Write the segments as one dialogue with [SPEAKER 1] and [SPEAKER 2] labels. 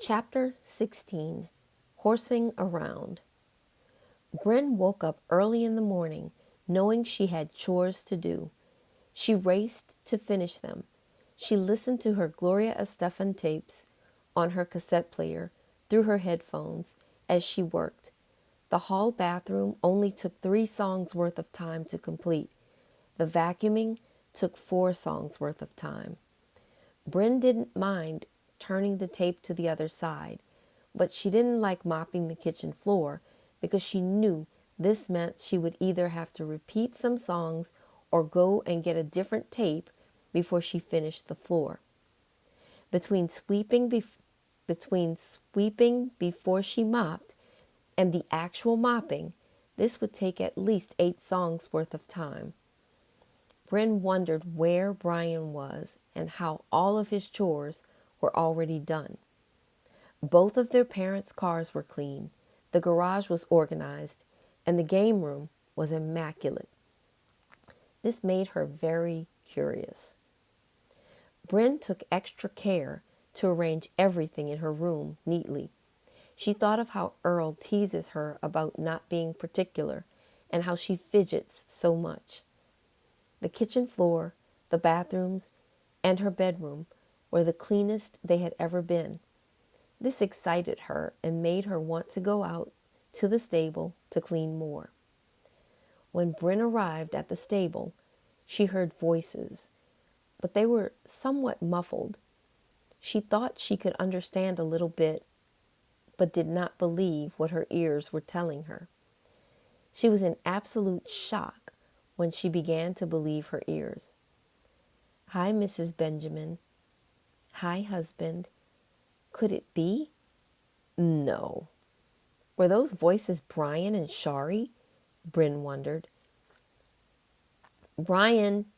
[SPEAKER 1] Chapter 16. Horsing Around. Bryn woke up early in the morning, knowing she had chores to do. She raced to finish them. She listened to her Gloria Estefan tapes on her cassette player through her headphones as she worked. The hall bathroom only took 3 songs worth of time to complete. The vacuuming took 4 songs worth of time. Bryn didn't mind turning the tape to the other side, but she didn't like mopping the kitchen floor because she knew this meant she would either have to repeat some songs or go and get a different tape before she finished the floor. Between sweeping before she mopped and the actual mopping, this would take at least 8 songs worth of time. Bryn wondered where Brian was and how all of his chores were already done. Both of their parents' cars were clean, the garage was organized, and the game room was immaculate. This made her very curious. Bryn took extra care to arrange everything in her room neatly. She thought of how Earl teases her about not being particular and how she fidgets so much. The kitchen floor, the bathrooms, and her bedroom were the cleanest they had ever been. This excited her and made her want to go out to the stable to clean more. When Bryn arrived at the stable, she heard voices, but they were somewhat muffled. She thought she could understand a little bit, but did not believe what her ears were telling her. She was in absolute shock when she began to believe her ears. "Hi, Mrs. Benjamin." "Hi, husband." Could it be? No. Were those voices Brian and Shari? Bryn wondered. "Brian,"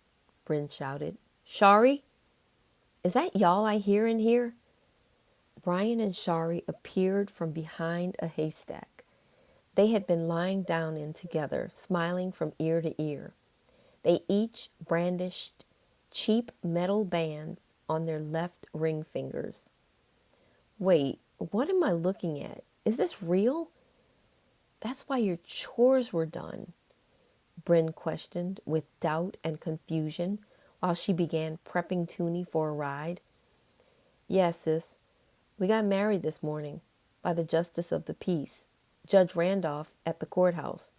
[SPEAKER 1] Bryn shouted. "Shari? Is that y'all I hear in here?" Brian and Shari appeared from behind a haystack. They had been lying down in together, smiling from ear to ear. They each brandished cheap metal bands on their left ring fingers. "Wait, what am I looking at? Is this real?" "That's why your chores were done," Bryn questioned with doubt and confusion while she began prepping Toonie for a ride. "Yes, sis. We got married this morning by the Justice of the Peace, Judge Randolph, at the courthouse,"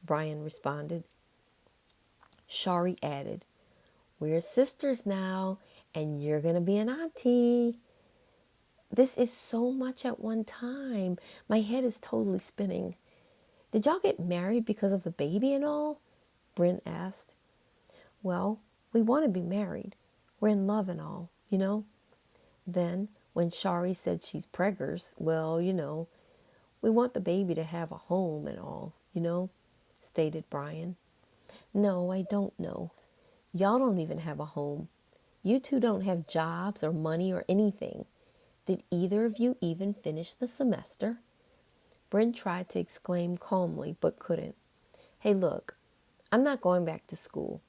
[SPEAKER 1] Brian responded. Shari added, "We're sisters now, and you're going to be an auntie." This is so much at one time. My head is totally spinning. "Did y'all get married because of the baby and all?" Bryn asked. "Well, we want to be married. We're in love and all, you know." Then, when Shari said she's preggers, well, we want the baby to have a home and all, stated Brian. "No, I don't know. Y'all don't even have a home. You two don't have jobs or money or anything. Did either of you even finish the semester?" Bryn tried to exclaim calmly, but couldn't. "Hey, look, I'm not going back to school.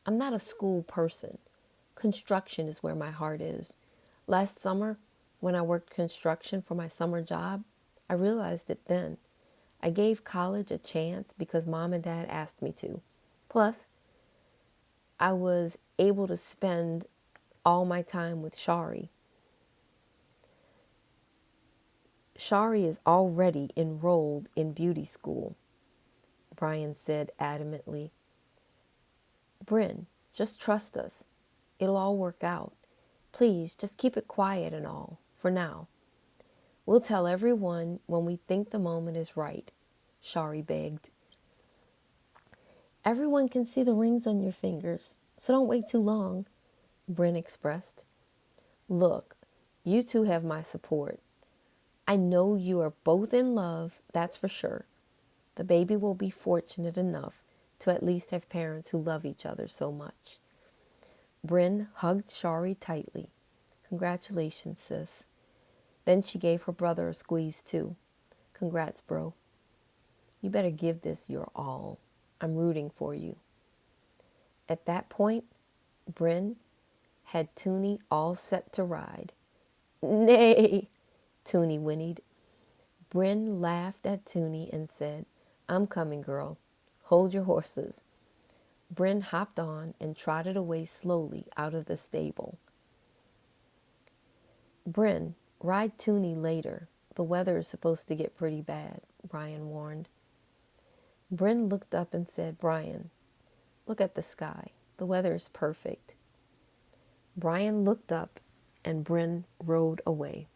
[SPEAKER 1] I'm not a school person. Construction is where my heart is. Last summer, when I worked construction for my summer job, I realized it then. I gave college a chance because Mom and Dad asked me to. Plus, I was able to spend all my time with Shari. Shari is already enrolled in beauty school," Brian said adamantly. "Bryn, just trust us. It'll all work out. Please, just keep it quiet and all, for now. We'll tell everyone when we think the moment is right," Shari begged. "Everyone can see the rings on your fingers, so don't wait too long," Bryn expressed. "Look, you two have my support. I know you are both in love, that's for sure. The baby will be fortunate enough to at least have parents who love each other so much." Bryn hugged Shari tightly. "Congratulations, sis." Then she gave her brother a squeeze too. "Congrats, bro. You better give this your all. I'm rooting for you." At that point, Bryn had Toonie all set to ride. "Nay, Toonie whinnied. Bryn laughed at Toonie and said, I'm coming, girl. Hold your horses. Bryn hopped on and trotted away slowly out of the stable. Bryn, ride Toonie later. The weather is supposed to get pretty bad, Brian warned. Bryn looked up and said, Brian, look at the sky. The weather is perfect. Brian looked up and Bryn rode away.